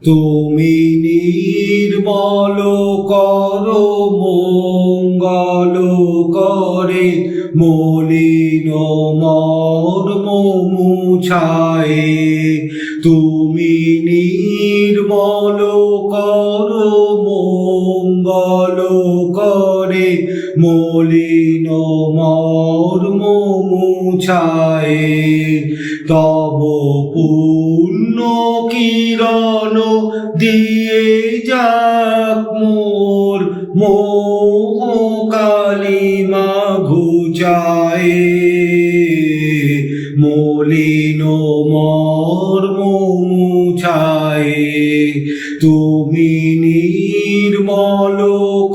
তুমি নির্মল করো মঙ্গল করে মলিন মর্ম মুছায়ে। তুমি নির্মল করো মঙ্গল করে মলিন মর্ম মুছায়ে। তব পুণ্য কিরণ দিয়ে যাক মোর মোহ কালিমা ঘুচায়ে। মলিন মর্ম মুছায়ে। তুমি নির্মল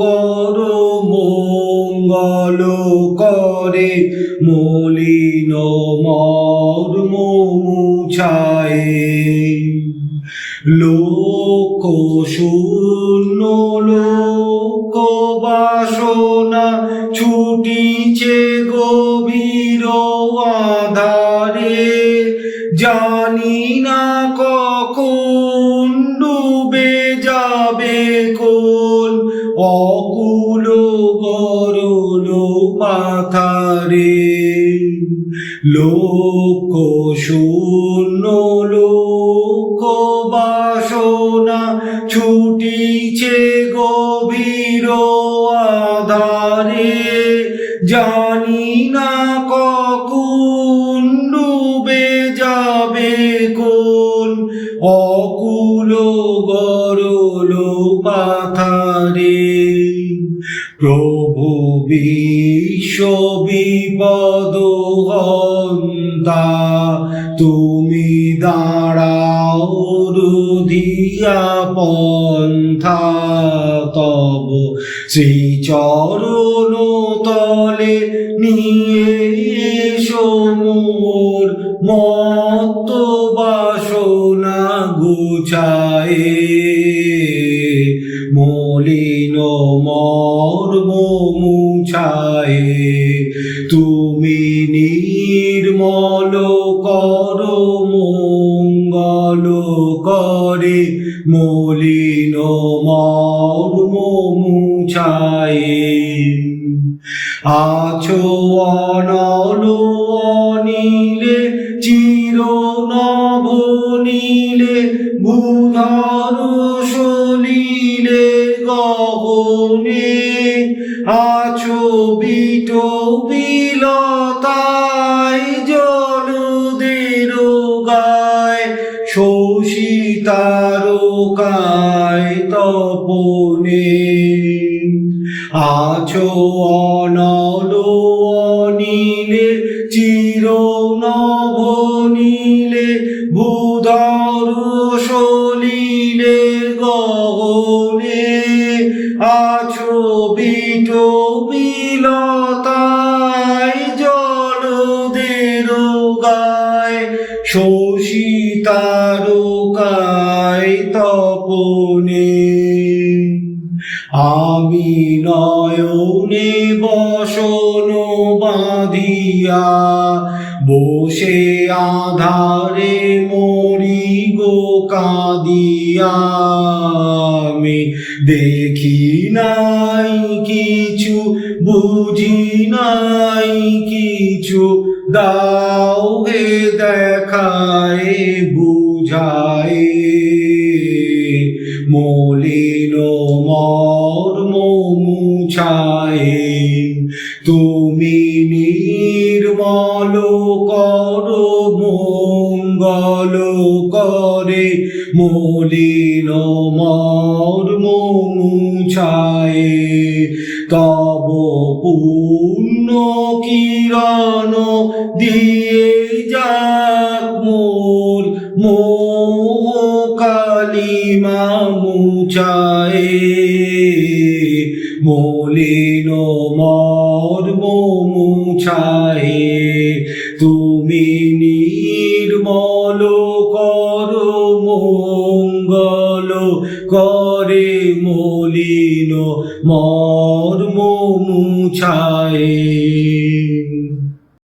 করো মঙ্গল করে মলিন মর্ম মুছায়ে। লোক শূন্য লোক বাসনা ছুটিছে গভীর আধারে। জানি না কখন ডুবে যাবে কোন অকুল গরল পাথারে। লোক শূন্য লোক বাসনা ছুটিছে গভীর আধারে। জানি না কখন ডুবে যাবে কোন অকুল গরল পাথারে। প্রভু বিশ্ব বিপদ হন্তা তুমি দাঁড়াও রুধিয়া পন্থা। তব শ্রী চরণ তলে নিয়ে এসো মোর মত্ত বাসনা গুছায়ে। মলিন মর্ম মুছায়ে। তুমি নির্মল করো মঙ্গল করে মলিন মর্ম মুছায়ে। আছো অনল অনিলে চির নবনীলে ভূধর সলিলে গগনে। আছো বিট বিলতায় জলদের গায় শশী তারকায় তপনে। আছো অনল অনিলে চির নবনীলে ভূধর সলিলে গগনে। আছো বিট বিলতায় জলদের গায় শশী তারকায় তপনে। আমি নয়নে বসন বাঁধিয়া বসে আধারে মরি গো কাঁদিয়া। আমি দেখি নাই কিছু বুঝি নাই কিছু দাও হে দেখায় বুঝায়। মলিন মর্ম মুছায়ে। তুমি নির্মল করো মঙ্গল করে মলিন মর্ম মুছায়ে। তব পুণ্য কিরণ দিয়ে যাক মোর মোহ কালিমা মুছায়ে। মলিন মর্ম মুছায়ে। তুমি নির্মল করো মঙ্গল করে মলিন মর্ম মুছায়ে।